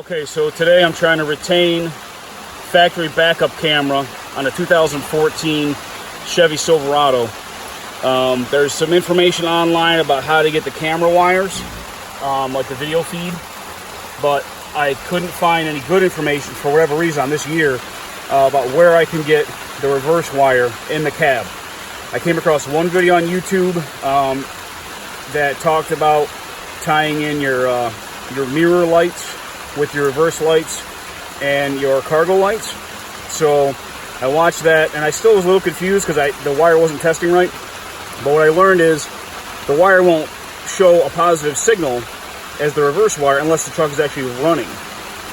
Okay, so today I'm trying to retain factory backup camera on a 2014 Chevy Silverado. There's some information online about how to get the camera wires, like the video feed, but I couldn't find any good information for whatever reason on this year about where I can get the reverse wire in the cab. I came across one video on YouTube that talked about tying in your mirror lights with your reverse lights and your cargo lights. So I watched that, and I still was a little confused because the wire wasn't testing right. But what I learned is the wire won't show a positive signal as the reverse wire unless the truck is actually running,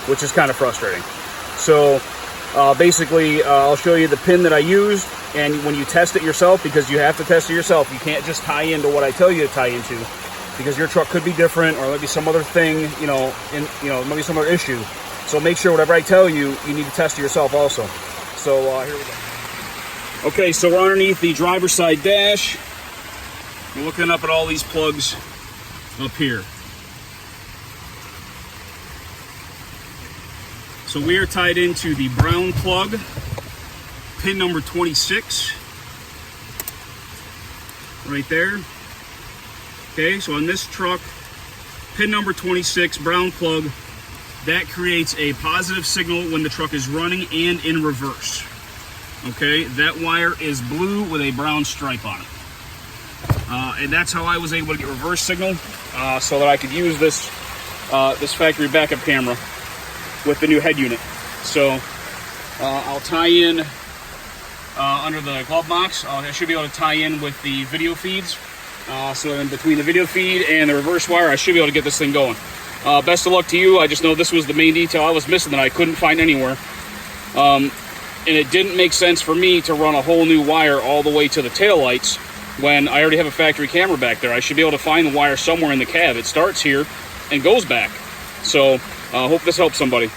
which is kind of frustrating. So basically, I'll show you the pin that I used, and when you test it yourself, because you have to test it yourself, you can't just tie into what I tell you to tie into, because your truck could be different, or maybe some other thing, maybe some other issue. So make sure whatever I tell you, you need to test it yourself also. So here we go. Okay, so we're underneath the driver's side dash. We're looking up at all these plugs up here. So we are tied into the brown plug, pin number 26, right there. Okay, so on this truck, pin number 26, brown plug, that creates a positive signal when the truck is running and in reverse. Okay, that wire is blue with a brown stripe on it. And that's how I was able to get reverse signal so that I could use this factory backup camera with the new head unit. So I'll tie in under the glove box. I should be able to tie in with the video feeds. So in between the video feed and the reverse wire, I should be able to get this thing going. Best of luck to you. I just know this was the main detail I was missing that I couldn't find anywhere. And it didn't make sense for me to run a whole new wire all the way to the taillights when I already have a factory camera back there. I should be able to find the wire somewhere in the cab. It starts here and goes back. So hope this helps somebody.